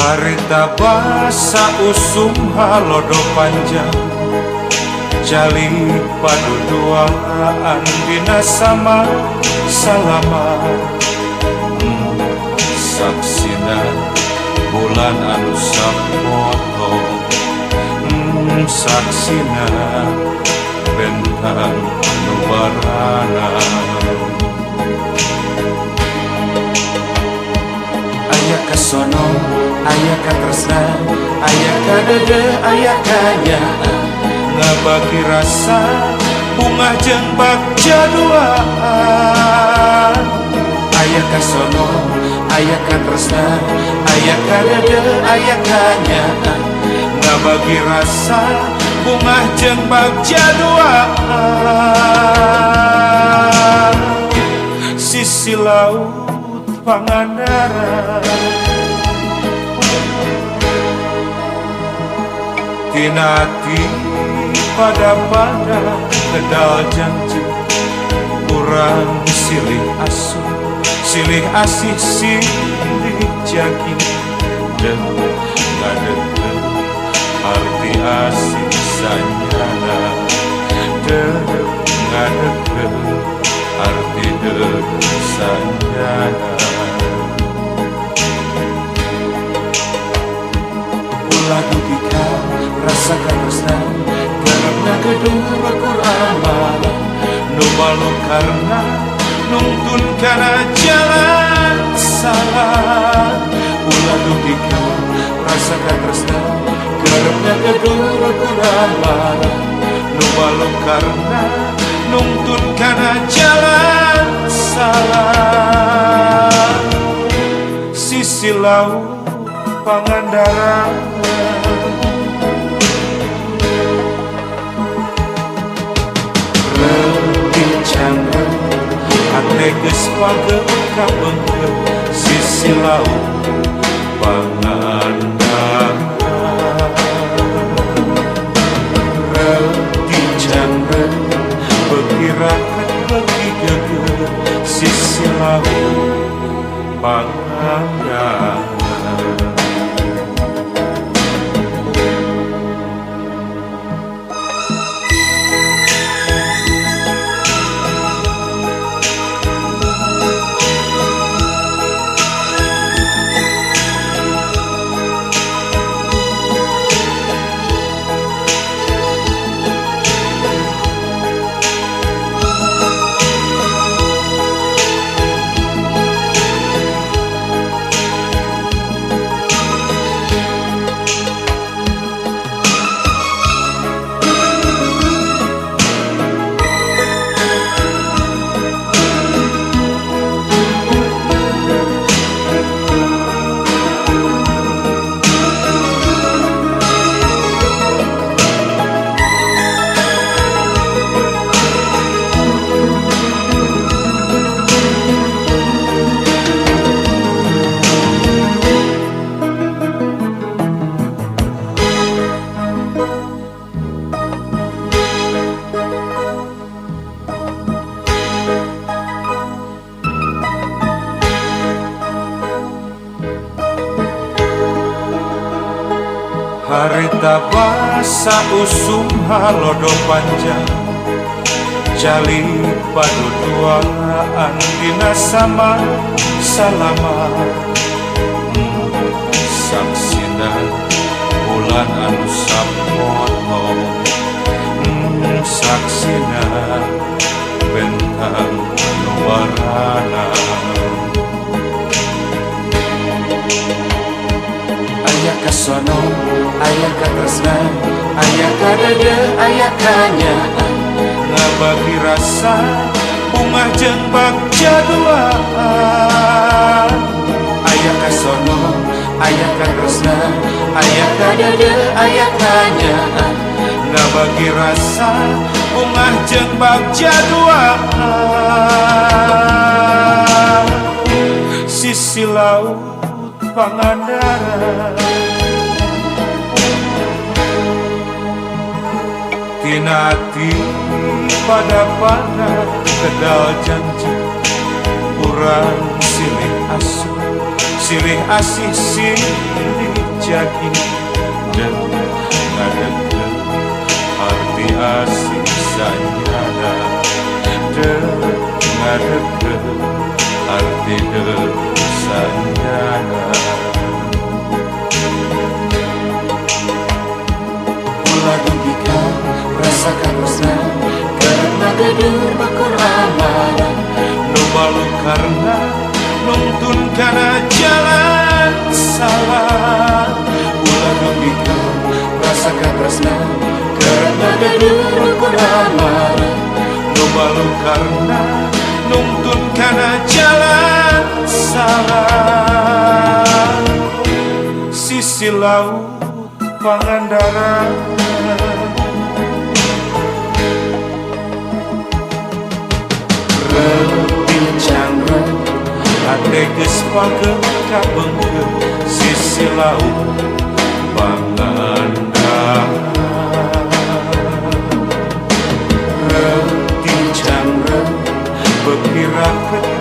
Harita basa usum halodo panjang jali paduduaan dina sama salama saksina bulan anu sapoto saksina bentang anu barana aya kasono aya katresna aya kadede aya kanyaan ngabagi rasa bunga jeung bagja duaan aya kasono aya katresna aya kadede aya kanyaan ngabagi rasa bunga jeung bagja duaan sisi laut Pangandaran tinati pada kedal janji kurang silih asuh silih asih silih jagi dan ngadegen arti asih sanyana dan ngadegen arti sanyana ulah dugika rasakan resna karena kedua Quran malam nu balu karena nungtun kana jalan salah ulah dugika rasakan resna karena kedua Quran malam nu balu karena nungtun kana jalan salah sisi laut Pangandaran rebincang hate geus pageuh kabengkeun sisi laut Pangandaran rebincang beuki raket beuki geger sisi laut Pangandaran Harita basa usum halodo panjang jali paduduaan dina sama salama saksina bulan anu sapoto saksina bentang anu barana aya kasono aya katresna aya kadede aya kanyaan ngabagi rasa bunga jeung bagja duaan aya kasono aya katresna, aya kadede, aya kanyaan, ngabagi rasa bungah jeung bagja duaan. Sisi laut Pangandaran, tinati pada kedal janji, urang silih asuh, silih asih, silih jadi, dan ngadegkeun arti asih sanyana, dan ngadegkeun arti sanyana. Ulah dugikan rasa katresna, karena gedur bakor amanah, nu malu karena nuntun kana jalan salah. Ulah dugikan rasa katresna, karena gedur bakor amanah, nu malu karena nuntun kana jalan salah. Sisi laut Pangandaran, repincang hate geus pageuh kabengkeun. Sisi laut Pangandaran, repincang beuki raket